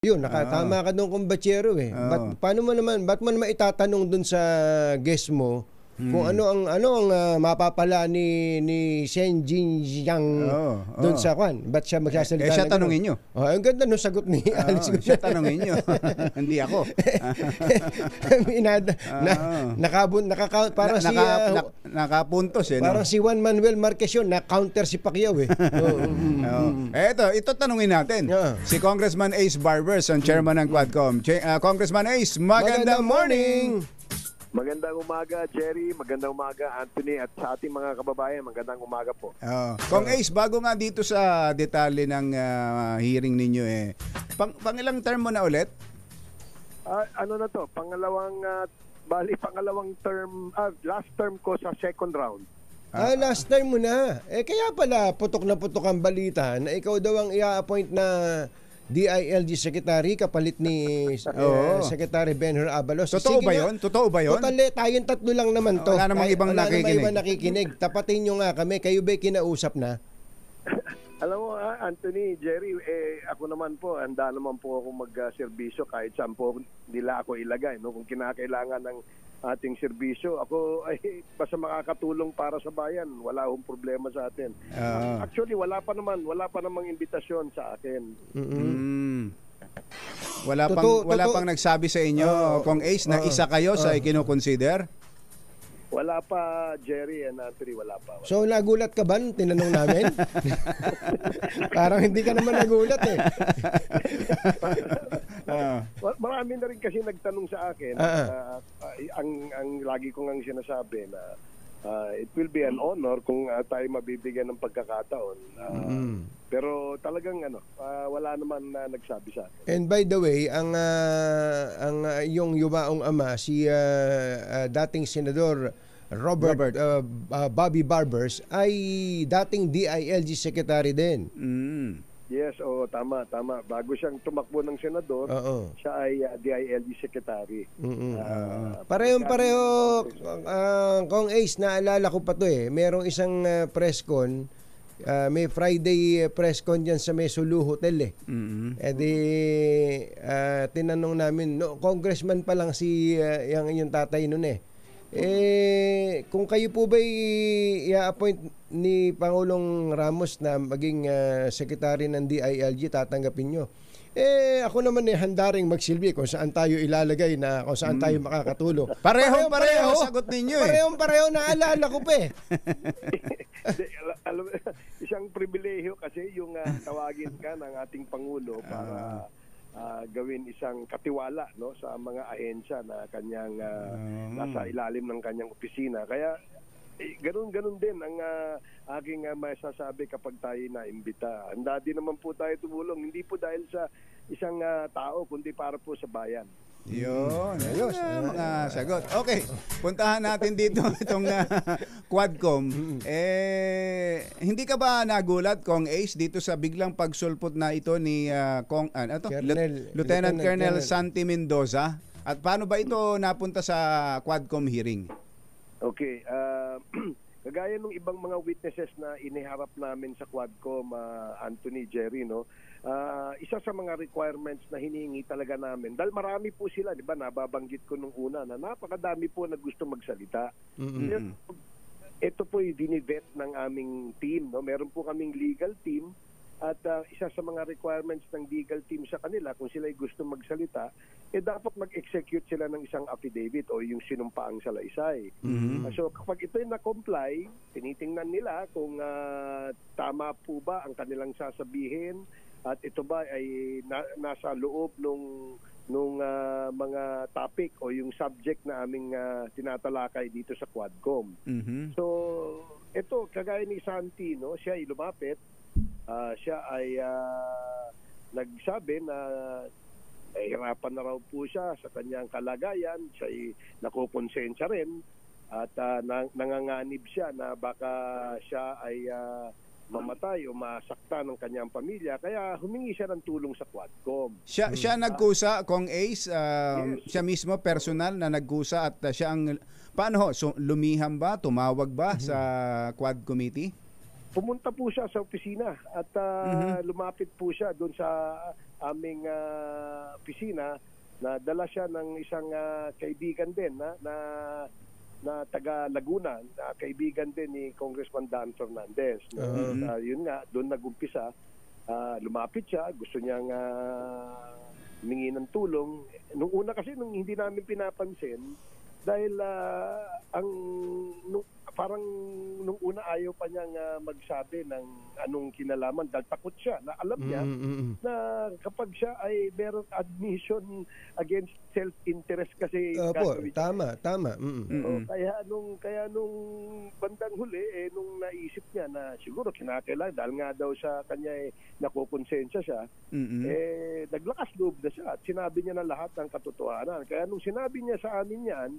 Yun, nakatama ka doon, kumbachero eh. Ba't mo naman itatanong doon sa guest mo kung ano ang mapapala ni Shen Jinjiang doon sa kwan? Ba't siya magsasalita? Siya tanungin nyo. Ang ganda nung sagot ni Alex. Siya tanungin nyo. Hindi ako. Nakapuntos eh. Parang si Juan Manuel Marquez yun, na-counter si Pacquiao eh. Ito tanungin natin. Si Congressman Ace Barbers, ang chairman ng Quadcom. Congressman Ace, magandang morning! Magandang umaga, Jerry. Magandang umaga, Anthony. At sa ating mga kababayan, magandang umaga po. Kung Ace, bago nga dito sa detalye ng hearing ninyo pangilang term mo na ulit? Ano na to? Pangalawang term, last term ko sa second round. Last time mo na. Kaya pala putok na putok ang balita na ikaw daw ang i-appoint na DILG Secretary kapalit ni Secretary Benhur Abalos. Totoo ba yun? Totoo ba yun? Totally, tayong tatlo lang naman to. Wala namang ibang nakikinig. Tapatin nyo nga kami. Kayo ba'y kinausap na? Alam mo, Anthony, Jerry, ako naman po, handa naman po ako mag-serbisyo kahit saan po nila ako ilagay. No? Kung kinakailangan ng ating serbisyo, ako ay basta makakatulong para sa bayan, wala akong problema sa atin. Actually, wala pa namang imbitasyon sa akin. Wala pang nagsabi sa inyo, Kong Ace, na isa kayo sa ikino-consider? Wala pa, Jerry and Anthony, wala pa. So, nagulat ka ba nung tinanong namin? Parang hindi ka naman nagulat eh. Marami na rin kasi nagtanong sa akin. Ang lagi ko ngang sinasabi na it will be an honor kung tayo mabibigyan ng pagkakataon. Pero talagang wala naman na nagsabi sa akin. And by the way, ang yung yumaong ama, si dating Senador Robert Bobby Barbers ay dating DILG Secretary din. Yes, tama. Bago siyang tumakbo ng senador, siya ay DILG Secretary. Parehong-pareho, Kong Ace, naalala ko pa to eh. Merong isang press con, may Friday press con dyan sa Mesulu Hotel eh. Tinanong namin, congressman pa lang si yung inyong tatay nun eh. Kung kayo po ba i-appoint ni Pangulong Ramos na maging secretary ng DILG, tatanggapin nyo? Ako naman handa ring magsilbi kung saan tayo ilalagay na kung saan tayo makakatulong. Pareho sagot ninyo eh. Parehong naalala ko pa eh. Alam, isang pribilehiyo kasi yung tawagin ka ng ating Pangulo para gawin isang katiwala sa mga ahensya na kanyang nasa ilalim ng kanyang opisina. Kaya ganun din ang aking masasabi kapag tayo na-imbita. Handa din naman po tayo tumulong, hindi po dahil sa isang tao kundi para po sa bayan. Yun, ayos. Mga sagot. Okay, puntahan natin dito itong Quadcom. Hindi ka ba nagulat, Kong Ace, dito sa biglang pagsulpot na ito ni Lieutenant Colonel Santi Mendoza? At paano ba ito napunta sa Quadcom hearing? Okay, kagaya ng ibang mga witnesses na iniharap namin sa Quadcom, Anthony, Jerry, isa sa mga requirements na hinihingi talaga namin, dahil marami po sila, di ba, nababanggit ko nung una na napakadami po na gusto magsalita. Ito po yung dinivet ng aming team. Meron po kaming legal team at isa sa mga requirements ng legal team sa kanila, kung sila gusto magsalita, dapat mag-execute sila ng isang affidavit o yung sinumpaang salaysay. So kapag ito yung na-comply, tinitingnan nila kung tama po ba ang kanilang sasabihin at ito ba ay nasa loob nung mga topic o yung subject na aming tinatalakay dito sa Quadcom. So ito, kagaya ni Santi, siya ay lumapit. Siya ay nagsabi na hirapan na raw po siya sa kanyang kalagayan. Siya ay nakukonsensya rin at nanganganib siya na baka siya ay mamatay o masakta ng kanyang pamilya. Kaya humingi siya ng tulong sa Quadcom. Siya nagkusa, Kong Ace? Yes. Siya mismo, personal na nagkusa at siya ang... Paano ho? So, lumiham ba? Tumawag ba sa Quad Committee? pumunta po siya sa opisina at lumapit po siya doon sa aming opisina na dala siya ng isang kaibigan din na taga Laguna, na kaibigan din ni Congressman Dan Fernandez. Yun nga, doon nagumpisa. Lumapit siya, gusto niyang humingi ng tulong. Nung una kasi, nung hindi namin pinapansin, dahil parang nung una ayaw pa niyang magsabi ng anong kinalaman dahil takot siya na alam niya na kapag siya ay meron admission against self-interest kasi tama. Kaya nung bandang huli nung naisip niya na siguro kinakailangan dahil nga daw sa kanya nakukonsensya siya naglakas loob na siya at sinabi niya na lahat ng katotohanan. Kaya nung sinabi niya sa amin yan,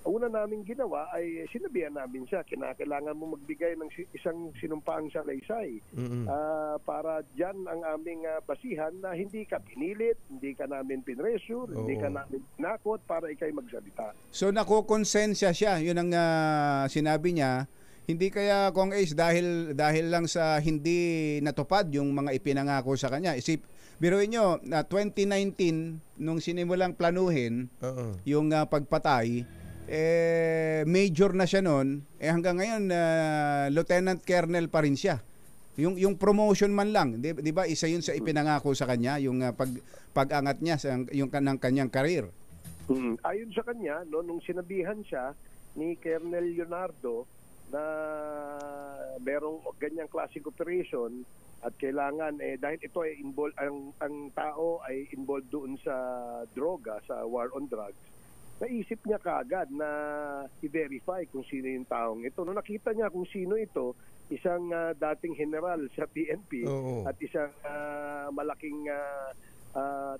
una namin ginawa ay sinabihan namin siya, kinakailangan mo magbigay ng isang sinumpaang salaysay para dyan ang aming basihan na hindi ka pinilit, hindi ka namin pinressure, hindi ka namin nakot para ikay magsalita. So nakukonsensya siya, yun ang sinabi niya. Hindi kaya Kong Ace dahil lang sa hindi natupad yung mga ipinangako sa kanya. Biruin nyo, na 2019 nung sinimulang planuhin yung pagpatay, major na siya noon, hanggang ngayon lieutenant colonel pa rin siya. Yung promotion man lang, 'di ba? Isa 'yun sa ipinangako sa kanya, yung pag-angat niya sa yung kanyang career. Ayon sa kanya, no, nung sinabihan siya ni Colonel Leonardo na merong ganyang classic operation at kailangan dahil ito ay involved, ang tao ay involved doon sa droga, sa war on drugs. Naisip niya kaagad na i-verify kung sino yung taong ito. Nung nakita niya kung sino ito, isang dating general sa PNP at isang malaking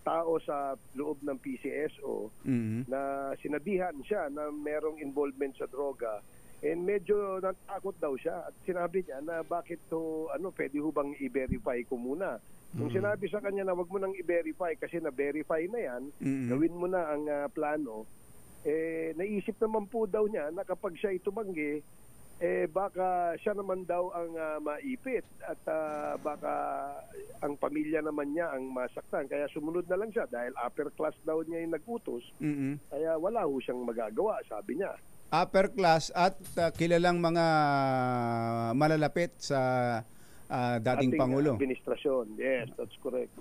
tao sa loob ng PCSO na sinabihan siya na merong involvement sa droga, and medyo natakot daw siya at sinabi niya na bakit to, pwede ho bang i-verify ko muna? Kung sinabi sa kanya na wag mo nang i-verify kasi na-verify na yan, gawin mo na ang plano, naisip naman po daw niya na kapag siya itumanggi, baka siya naman daw ang maipit at baka ang pamilya naman niya ang masaktan. Kaya sumunod na lang siya dahil upper class daw niya yung nag-utos. Kaya wala ho siyang magagawa, sabi niya. Upper class at kilalang mga malalapit sa dating Pangulo. Administrasyon. Yes, that's correct.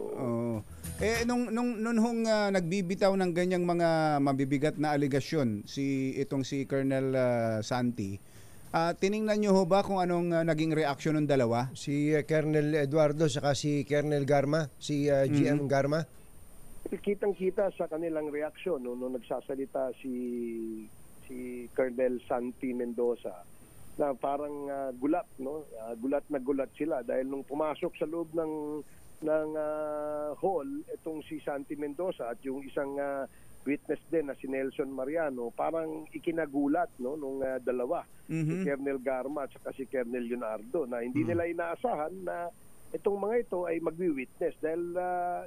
Nung nagbibitaw ng ganyang mga mabibigat na aligasyon si Colonel Santi, tiningnan niyo ho ba kung anong naging reaksyon ng dalawa? Si Colonel Eduardo saka si Colonel Garma, si GM Garma? Kitang-kita sa kanilang reaksyon nung nagsasalita si Colonel Santi Mendoza na parang gulat, no? Gulat na gulat sila dahil nung pumasok sa loob ng hall itong si Santi Mendoza at yung isang witness din na si Nelson Mariano, parang ikinagulat, no, nung dalawa, si Colonel Garma at saka si Colonel Leonardo, na hindi nila inaasahan na itong mga ito ay magwi-witness dahil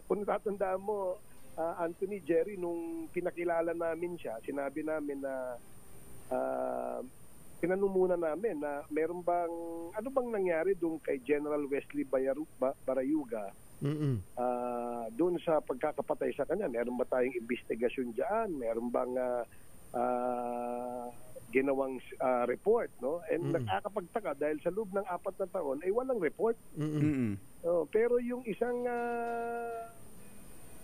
kung tatandaan mo, Anthony, Jerry, nung pinakilala namin siya, sinabi namin na tinanong muna namin na ano bang nangyari doon kay General Wesley Barayuga doon sa pagkakapatay sa kanya. Meron ba tayong investigasyon dyan? Meron bang ginawang report, no? And nakakapagtaka dahil sa loob ng 4 na taon ay walang report. Pero yung isang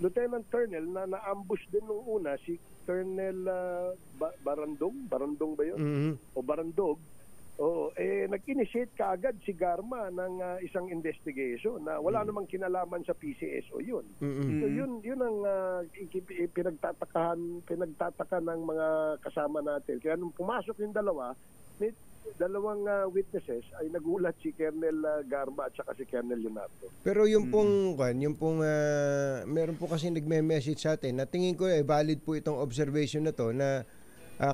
Lieutenant Colonel na na-ambush din nung una, si Colonel Barandong ba yun? O Barandog. Nag-initiate kaagad si Garma ng isang investigation na wala namang kinalaman sa PCSO yun. So yun ang pinagtataka ng mga kasama natin. Kaya nung pumasok yung dalawang witnesses ay nagulat si Colonel Garma at saka si Colonel Leonardo. Pero yung pong meron po kasi nagme-message sa atin na tingin ko valid po itong observation na to na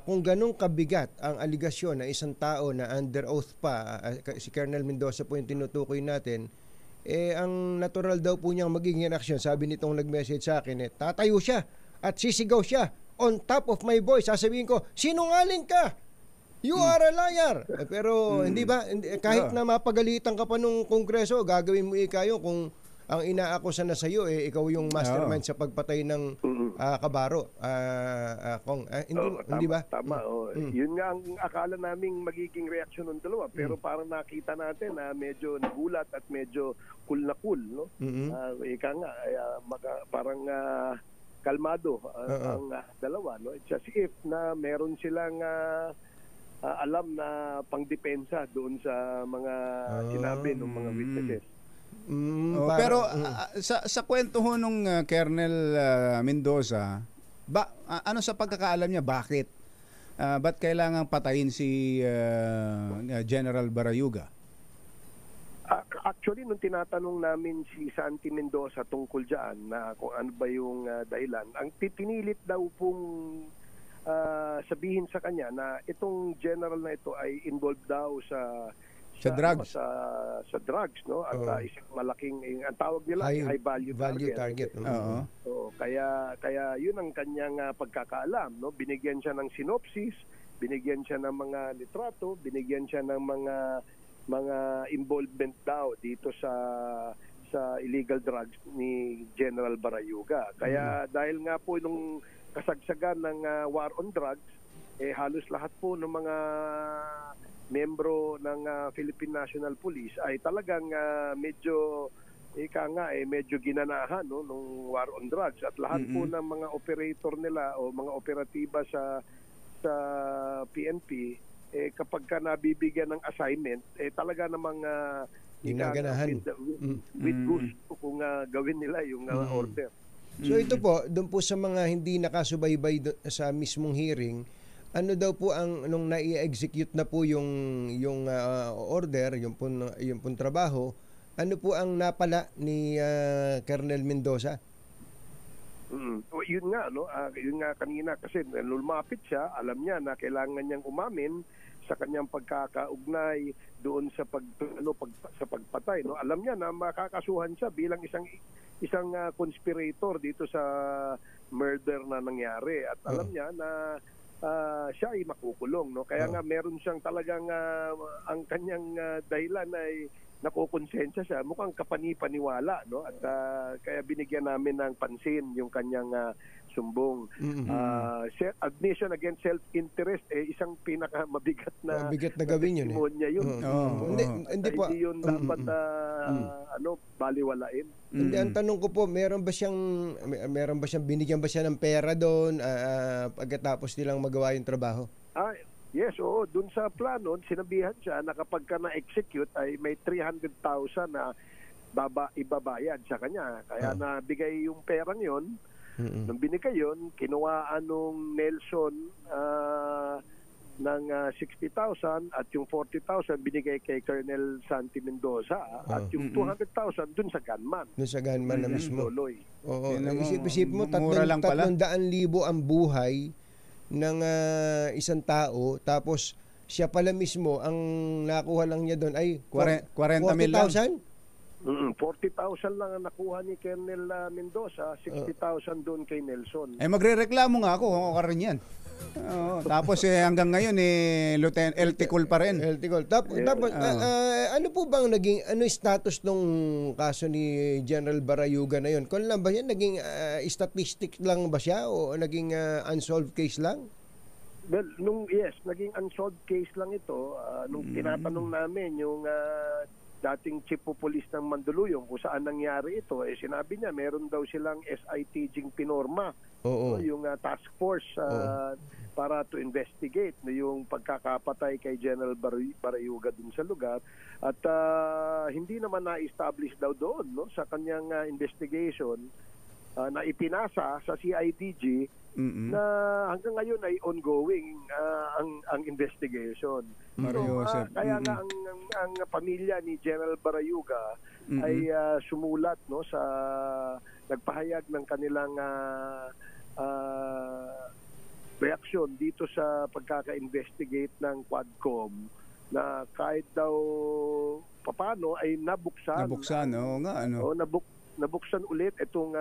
kung ganong kabigat ang aligasyon na isang tao na under oath pa, si Colonel Mendoza po yung tinutukoy natin, ang natural daw po niyang magiging reaksyon, sabi nitong nag-message sa akin, tatayo siya at sisigaw siya on top of my voice. Sasabihin ko, sinungaling ka! You are a liar. Pero hindi ba, kahit na mapagalitan ka pa nung Kongreso, gagawin mo ikayo kung ang inaakusa na sa iyo ikaw yung mastermind sa pagpatay ng kabaro. Hindi ba? Tama. Yun nga ang akala naming magiging reaksyon ng dalawa, pero parang nakita natin na medyo nagulat at medyo cool na cool, no? Ika nga, parang kalmado ang dalawa, no? It's as if na meron silang alam na pangdepensa doon sa mga sinabi ng mga witnesses. Pero sa kwento ho nung Colonel Mendoza, ano sa pagkakaalam niya, bakit? Ba't kailangan patayin si General Barayuga? Actually, nung tinatanong namin si Santi Mendoza tungkol dyan na kung ano ba yung dahilan, ang pinilit daw pong sabihin sa kanya na itong general na ito ay involved daw sa drugs. Sa drugs, no? At isang malaking, ang tawag nila high value target. So, kaya yun ang kanyang pagkakaalam, no? Binigyan siya ng synopsis, binigyan siya ng mga litrato, binigyan siya ng mga involvement daw dito sa illegal drugs ni General Barayuga. Kaya dahil nga po nung kasagsagan ng war on drugs, halos lahat po ng mga membro ng Philippine National Police ay talagang medyo medyo ginanahan, no, nung war on drugs, at lahat po ng mga operator nila o mga operatiba sa PNP kapag ka nabibigyan ng assignment talaga namang ginaganahan with gusto kung gawin nila yung order. So ito po, doon po sa mga hindi nakasubaybay sa mismong hearing, ano daw po ang nung nai-execute na po yung order, yung pong trabaho, ano po ang napala ni Colonel Mendoza? Yun nga, no? Yun nga kanina kasi lumapit siya, alam niya na kailangan niyang umamin sa kanyang pagkakaugnay doon sa pagpatay, no? Alam niya na makakasuhan siya bilang isang conspirator dito sa murder na nangyari, at alam niya na siya ay makukulong, no? Kaya nga meron siyang talagang ang kanyang dahilan ay nakukonsensya siya, mukhang kapani-paniwala, no? At kaya binigyan namin ng pansin yung kanyang sumbong. Admission against self-interest, isang pinakamabigat na gawin yun. Hindi po yun dapat baliwalain. Hindi, ang tanong ko po, meron ba siyang binigyan ba siya ng pera doon pagkatapos nilang magawa yung trabaho? Yes, oo. Doon sa plano, sinabihan siya na kapag ka na-execute ay may 300,000 na ibabayad sa kanya. Kaya nabigay yung perang yon. Nung binigay yun, kinuhaan nung Nelson ng 60,000 at yung 40,000 binigay kay Colonel Santi Mendoza at yung 200,000 dun sa gunman. Doon sa gunman na mismo. Loloy. Oo. Isip mo, 300,000 ang buhay ng isang tao, tapos siya pala mismo ang nakuha lang niya doon ay 40,000. 40,000 lang ang nakuha ni Colonel Mendoza, 60,000 doon kay Nelson. Magrereklamo nga ako kung ako rin yan. Tapos hanggang ngayon Lieutenant Elticol pa rin. Tapos ano po bang naging status nung kaso ni General Barayuga na yon? Kung lang ba yan naging statistic lang ba siya o naging unsolved case lang? Well, naging unsolved case lang ito. Nung tinatanong namin yung dating chief of police ng Mandaluyong kung saan nangyari ito, sinabi niya meron daw silang SIT Jing Pinorma, yung task force para to investigate yung pagkakapatay kay General Barayuga dun sa lugar, at hindi naman na-establish daw doon, no, sa kanyang investigation na ipinasa sa CIDG na hanggang ngayon ay ongoing ang investigation. Kaya nga ang pamilya ni General Barayuga ay sumulat, no, sa nagpahayag ng kanilang reaksyon dito sa pagkaka-investigate ng Quadcom na kahit daw papano ay nabuksan nabuksan ulit itong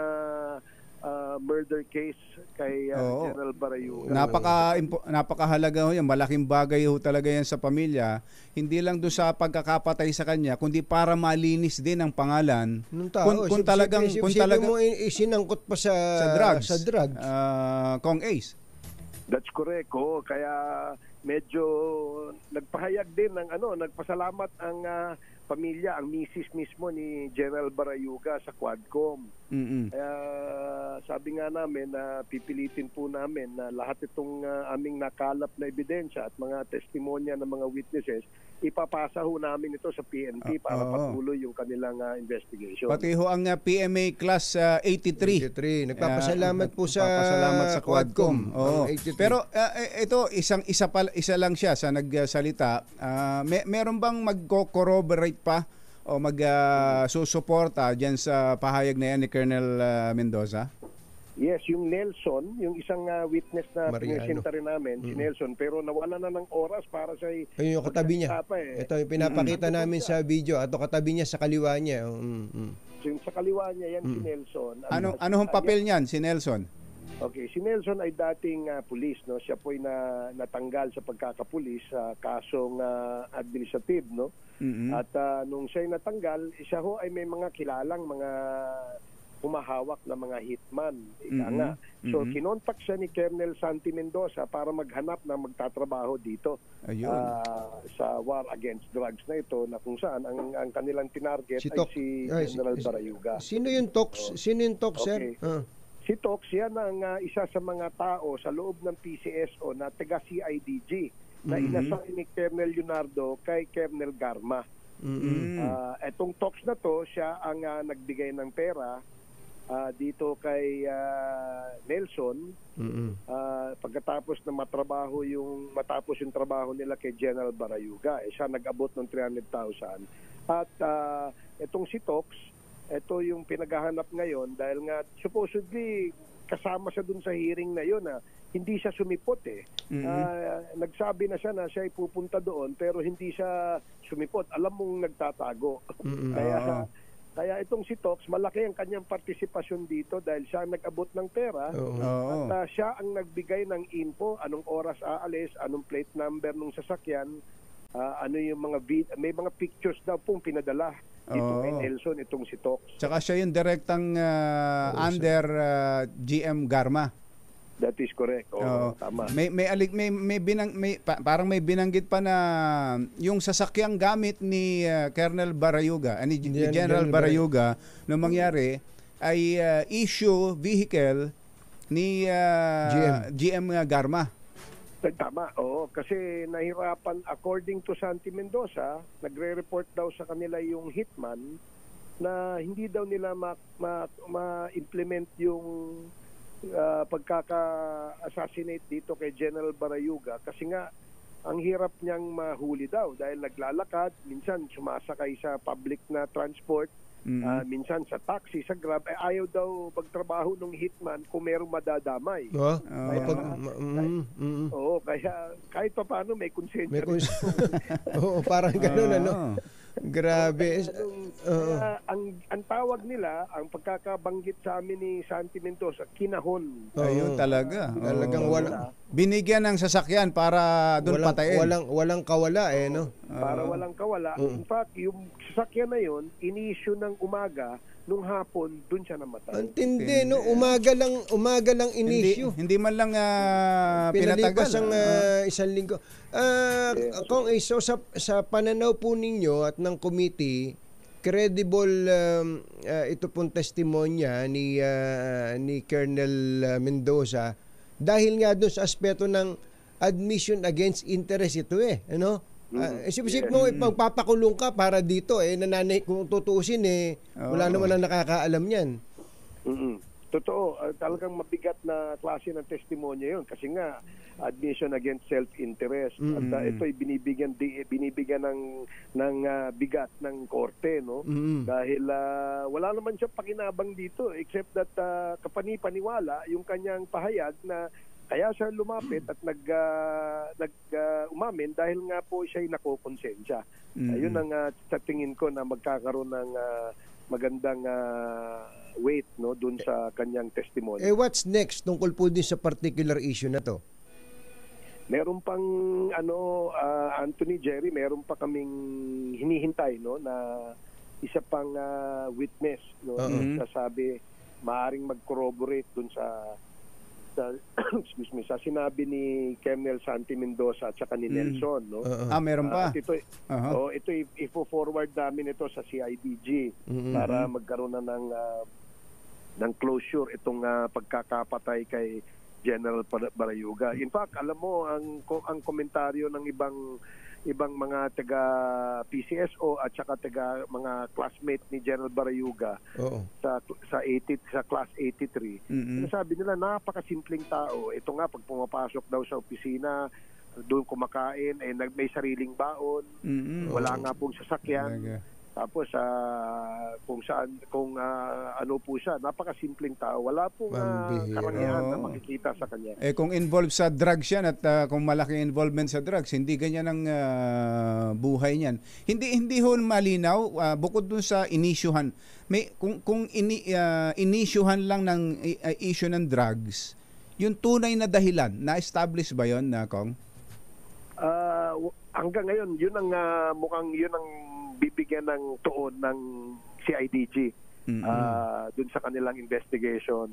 murder case kay Oo. General Barayuga. Napakahalaga ho yan. Malaking bagay ho talaga yan sa pamilya. Hindi lang doon sa pagkakapatay sa kanya, kundi para malinis din ang pangalan. Nung tao, Kung talagang mo isinangkot pa sa drugs. Sa drugs. Kong Ace. That's correct. Kaya medyo nagpahayag din ng nagpasalamat ang pamilya, ang misis mismo ni General Barayuga sa Quadcom. Kaya sabi nga namin na pipilitin po namin na lahat itong aming nakalap na ebidensya at mga testimonya ng mga witnesses, ipapasa ho namin ito sa PNP para patuloy yung kanilang investigation. Pati ho ang PMA Class 83. Nagpapasalamat po sa Quadcom. Oo. 83. Pero ito, isa lang siya sa nagsalita. Meron bang magko-corroborate pa o mag-susuporta dyan sa pahayag na yan ni Colonel Mendoza? Yes, yung Nelson, yung isang witness na Mariano. pinisenta rin namin, si Nelson, pero nawala na ng oras para sa Ayun yung katabi niya. Ito yung pinapakita namin sa video. Ito katabi niya sa kaliwa niya. So, yung sa kaliwa niya, yan si Nelson. Ano hong papel niyan, si Nelson? Okay, si Nelson ay dating pulis, no? Siya po ay natanggal sa pagkakapulis sa kasong administrative, no? At nung siya ay natanggal, siya ho ay may mga kilalang mga humahawak na mga hitman. Ika nga. So, kinontak siya ni Colonel Santi Mendoza para maghanap na magtatrabaho dito sa war against drugs na ito, na kung saan ang kanilang tinarget si General Barayuga. Sino yung Tox? Sino yung Tox, sir? Si Tox, yan ang isa sa mga tao sa loob ng PCSO na taga-CIDG na inassign ni Colonel Leonardo kay Colonel Garma. Etong Tox na to, siya ang nagbigay ng pera dito kay Nelson pagkatapos na matapos yung trabaho nila kay General Barayuga. Siya nag-abot ng 300,000. At itong si Tox, ito yung pinaghahanap ngayon dahil nga supposedly kasama siya dun sa hearing na yun hindi siya sumipot nagsabi na siya na siya ay pupunta doon pero hindi siya sumipot. Alam mong nagtatago. Kaya itong si Tox, malaki ang kanyang partisipasyon dito dahil siya ang nag-abot ng pera at siya ang nagbigay ng info, anong oras aalis, anong plate number ng sasakyan, ano yung may mga pictures daw pong pinadala dito kay Nelson, itong si Tox. Tsaka siya yung direktang under GM Garma. That is correct. Tama. Parang may binanggit pa na yung sasakyang gamit ni Colonel Barayuga, ni General Barayuga nung mangyari ay issue vehicle ni GM Garma. Tama, kasi nahirapan, according to Santi Mendoza, nagre-report daw sa kanila yung hitman na hindi daw nila ma-implement yung pagkaka-assassinate dito kay General Barayuga kasi nga ang hirap niyang mahuli daw dahil naglalakad, minsan sumasakay sa public na transport, minsan sa taxi, sa Grab, ayaw daw magtrabaho ng hitman kung merong madadamay. Kaya kahit pa paano may konsensya. Parang gano'n, Grabe. Kaya ang tawag nila, ang pagkakabanggit sa amin ni Santi Mendoza, kinahon. Ayun talaga. Talagang binigyan ng sasakyan para doon patayin. Walang kawala no? Para walang kawala. In fact, yung sasakyan na yun, in-issue ng umaga, nung hapon, doon siya namatay. Antindi, no? Umaga lang in-issue. Hindi man lang pinalipas pinatagal. ang isang linggo. Kung so sa pananaw po ninyo at ng committee, credible ito pong testimonya ni Colonel Mendoza dahil nga doon sa aspeto ng admission against interest ito ano? Isip mo ipagpapakulong ka para dito nananay kung tutuusin wala naman ang nakakaalam niyan. Totoo, talagang mabigat na klase ng testimonya 'yon kasi nga admission against self-interest at ito ay binibigyan ng bigat ng korte, no? Dahil wala naman siya pakinabang dito except that kapani-paniwala yung kanyang pahayag na kaya siya lumapit at umamin dahil nga po siya ay nakokonsensya. Ayun ang sa tingin ko na magkakaroon ng magandang weight, no, dun sa kanyang testimony. What's next tungkol po din sa particular issue na to? Meron pang Anthony, Jerry, meron pa kaming hinihintay, no, na isa pang witness, no, sasabi maaring mag-corroborate dun sa excuse me, sa sinabi ni Colonel Santi Mendoza at saka ni Nelson, no. Meron pa. At ito i-forward namin ito sa CIDG para magkaroon na ng closure itong pagkakapatay kay General Barayuga. In fact, alam mo ang komentaryo ng ibang mga taga PCSO at saka taga mga classmate ni General Barayuga sa class 83. Sabi nila napakasimpleng tao. Ito nga pag pumapasok daw sa opisina, doon kumakain, may sariling baon, wala nga pong sasakyan. Tapos kung ano po siya, napakasimpleng tao. Wala pong karangyaan na makikita sa kanya. Kung involved sa drugs yan at kung malaki involvement sa drugs, hindi ganyan ang buhay niyan. Hindi ho malinaw bukod dun sa inisyuhan. Kung inisyuhan lang ng issue ng drugs, yung tunay na dahilan, na-establish ba yon, Kong? Hanggang ngayon, yun ang mukhang yun ang bibigyan ng tuon ng CIDG dun sa kanilang investigation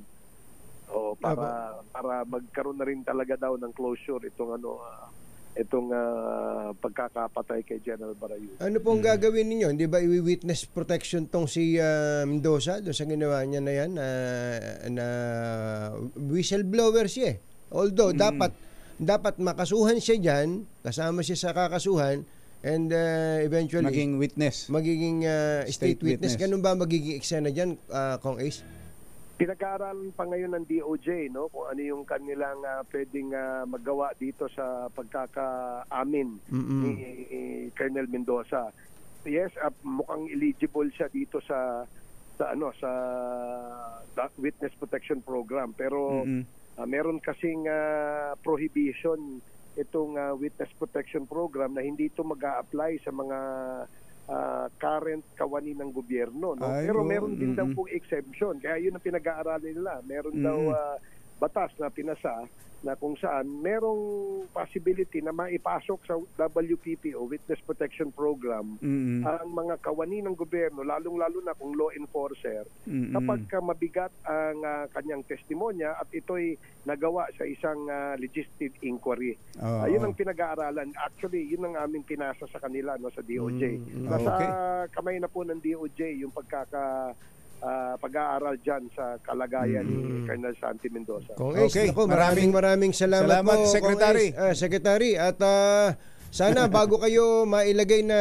para magkaroon na rin talaga daw ng closure itong pagkakapatay kay General Barayuga. Ano pong gagawin ninyo? Hindi ba i-witness protection tong si Mendoza doon sa ginawa niya na yan na whistleblower siya? Although dapat makasuhan siya diyan, kasama siya sa kakasuhan, and eventually magiging state witness. Ganun ba magiging eksena diyan, Kong Ace? Pinag-aaralan pa ngayon ng DOJ, no, kung ano yung kanilang pwedeng magawa dito sa pagkakaamin ni Colonel Mendoza. Yes, mukhang eligible siya dito sa witness protection program, pero meron kasing prohibition itong witness protection program na hindi ito mag-a-apply sa mga current kawani ng gobyerno, no? Pero meron din daw po exemption. Kaya yun ang pinag-aaralan nila. Meron daw batas na pinasa na kung saan merong possibility na maipasok sa WPP o Witness Protection Program ang mga kawani ng gobyerno, lalong-lalo na kung law enforcer, kapag mabigat ang kanyang testimonya at ito'y nagawa sa isang legislative inquiry. Yun ang pinag-aaralan. Actually, yun ang aming pinasa sa kanila, no, sa DOJ. Nasa kamay na po ng DOJ yung pag-aaral dyan sa kalagayan ni Colonel Santi Mendoza. Okay. Maraming salamat po, Secretary. Secretary. At sana bago kayo mailagay na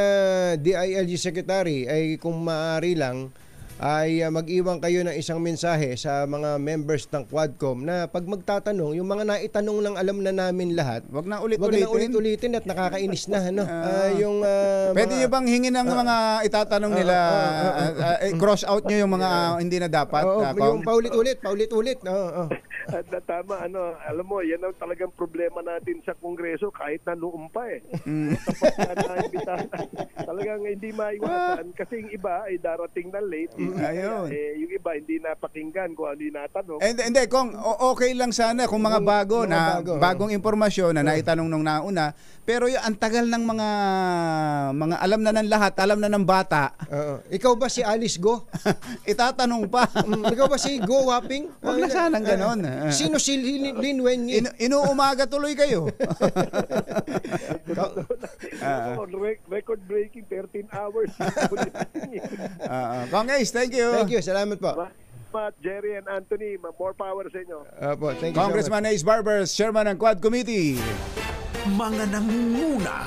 DILG Secretary, ay kung maaari lang, ay mag-iwan kayo ng isang mensahe sa mga members ng Quadcom na pag magtatanong, yung mga naitanong lang alam na namin lahat, wag na ulit-ulitin at nakakainis na. Pwede nyo bang hingin ng mga itatanong nila, cross out nyo yung mga hindi na dapat? Yung paulit-ulit. Tama, alam mo, yan ang talagang problema natin sa Kongreso kahit na noon pa Kapag naimbitahan, talagang hindi maiwasan kasi yung iba ay darating na late. Ayun. Yung iba hindi napakinggan kung ano yung natanong. Hindi, kung okay lang sana kung mga bagong impormasyon na naitanong nung nauna, pero yung ang tagal ng mga alam na ng lahat, alam na ng bata. Ikaw ba si Alice Go? Itatanong pa. Ikaw ba si Go Wapping? Huwag na sanang ganon. Sino si Lin Wenyi? Inuumaga tuloy kayo. Record-breaking 13 hours. Kong Ace, thank you. Thank you, salamat po. Jerry and Anthony, more power sa inyo. Thank you Congressman Ace Barbers, Chairman ng Quad Committee. Mga nangunguna